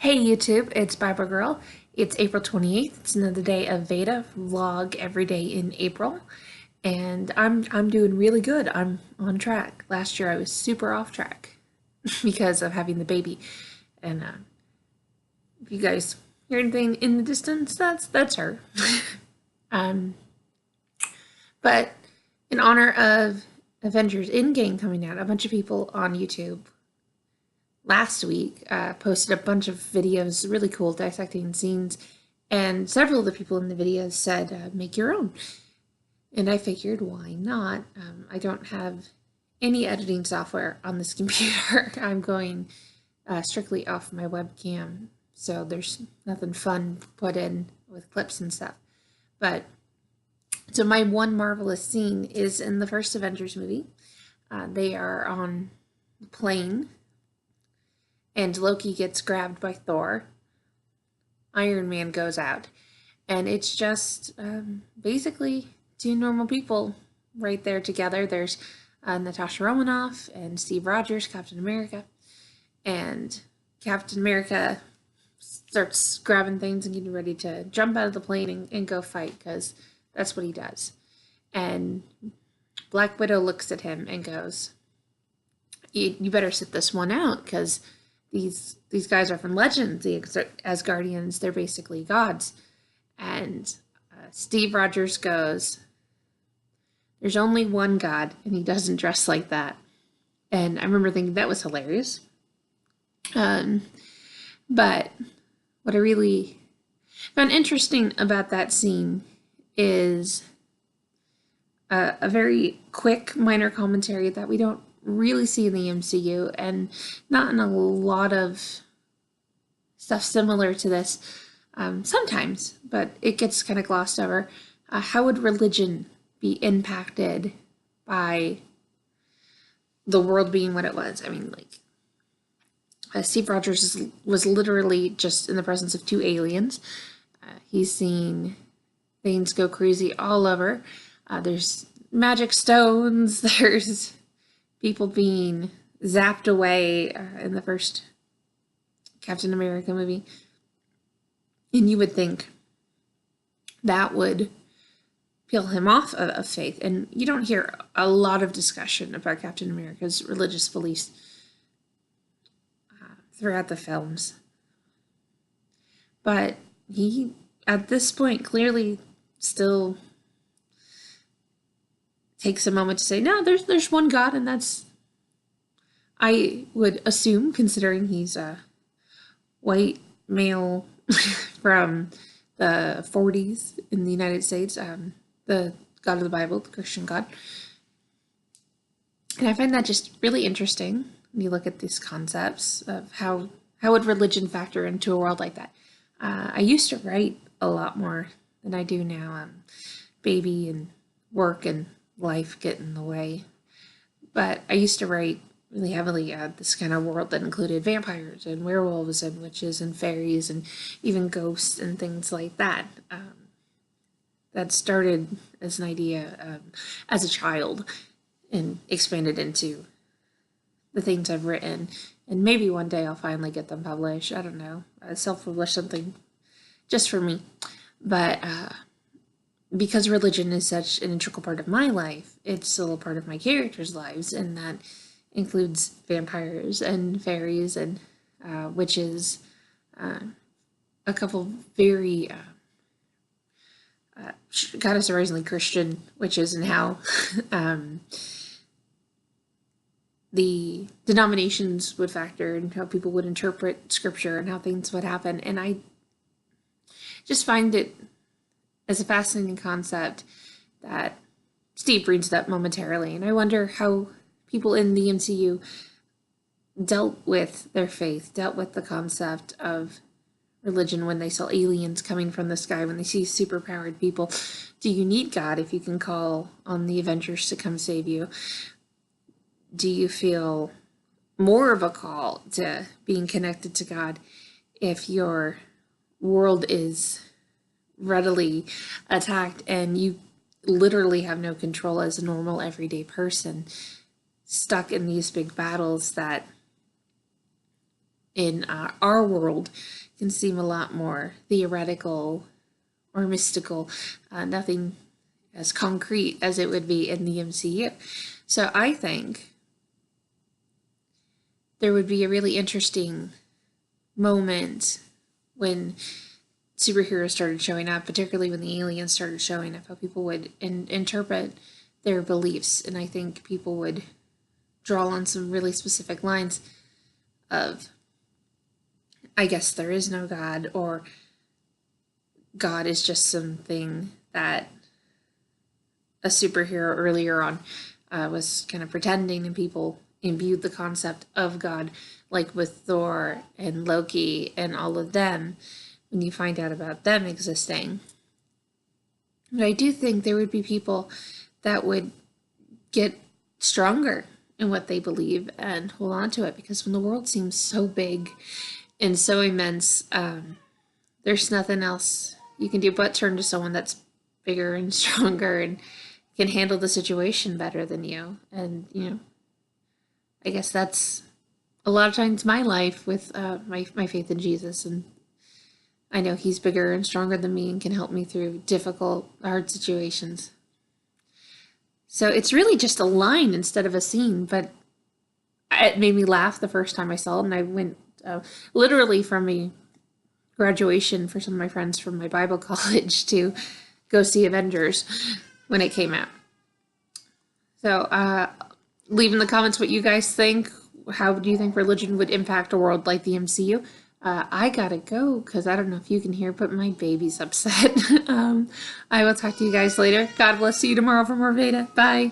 Hey YouTube, it's Bible Girl. It's April 28th. It's another day of VEDA vlog every day in April. And I'm doing really good. I'm on track. Last year I was super off track because of having the baby. And if you guys hear anything in the distance, that's her. um but in honor of Avengers Endgame coming out, a bunch of people on YouTube last week posted a bunch of videos, really cool, dissecting scenes, and several of the people in the videos said, make your own. And I figured, why not? I don't have any editing software on this computer. I'm going strictly off my webcam, so there's nothing fun put in with clips and stuff. But so my one marvelous scene is in the first Avengers movie. They are on the plane and Loki gets grabbed by Thor. Iron Man goes out, and it's just basically two normal people right there together. There's Natasha Romanoff and Steve Rogers, Captain America, and Captain America starts grabbing things and getting ready to jump out of the plane and go fight, because that's what he does. And Black Widow looks at him and goes, you better sit this one out, because these guys are from Legends, the Asgardians. They're basically gods. And Steve Rogers goes, there's only one God, and he doesn't dress like that. And I remember thinking that was hilarious. But what I really found interesting about that scene is a very quick minor commentary that we don't really see in the MCU, and not in a lot of stuff similar to this sometimes, but it gets kind of glossed over. How would religion be impacted by the world being what it was? I mean, like, Steve Rogers was literally just in the presence of two aliens. He's seen things go crazy all over. There's magic stones, there's people being zapped away in the first Captain America movie. And you would think that would peel him off of faith. And you don't hear a lot of discussion about Captain America's religious beliefs throughout the films. But he, at this point, clearly still takes a moment to say, no, there's one God, and that's, I would assume, considering he's a white male from the 40s in the United States, the God of the Bible, the Christian God. And I find that just really interesting when you look at these concepts of how would religion factor into a world like that. I used to write a lot more than I do now. Baby and work and life get in the way. But I used to write really heavily this kind of world that included vampires and werewolves and witches and fairies and even ghosts and things like that. That started as an idea as a child and expanded into the things I've written. And maybe one day I'll finally get them published. I don't know. Self-publish something just for me. But because religion is such an integral part of my life, it's still a part of my characters' lives, and that includes vampires and fairies and witches. A couple very kind of surprisingly Christian witches, and how the denominations would factor, and how people would interpret scripture, and how things would happen. And I just find it as a fascinating concept that Steve brings it up momentarily. And I wonder how people in the MCU dealt with their faith, dealt with the concept of religion when they saw aliens coming from the sky, when they see superpowered people. Do you need God if you can call on the Avengers to come save you? Do you feel more of a call to being connected to God if your world is readily attacked and you literally have no control as a normal everyday person, stuck in these big battles that in our world can seem a lot more theoretical or mystical, nothing as concrete as it would be in the MCU. So I think there would be a really interesting moment when superheroes started showing up, particularly when the aliens started showing up, how people would interpret their beliefs. And I think people would draw on some really specific lines of, I guess there is no God, or God is just something that a superhero earlier on was kind of pretending, and people imbued the concept of God, like with Thor and Loki and all of them, when you find out about them existing. But I do think there would be people that would get stronger in what they believe and hold on to it, because when the world seems so big and so immense, there's nothing else you can do but turn to someone that's bigger and stronger and can handle the situation better than you. And, I guess that's a lot of times my life with my faith in Jesus. And I know he's bigger and stronger than me and can help me through difficult, hard situations. So it's really just a line instead of a scene, but it made me laugh the first time I saw it. And I went literally from a graduation for some of my friends from my Bible college to go see Avengers when it came out. So leave in the comments what you guys think. How do you think religion would impact a world like the MCU? I gotta go because I don't know if you can hear, but my baby's upset. I will talk to you guys later. God bless you tomorrow for more VEDA. Bye.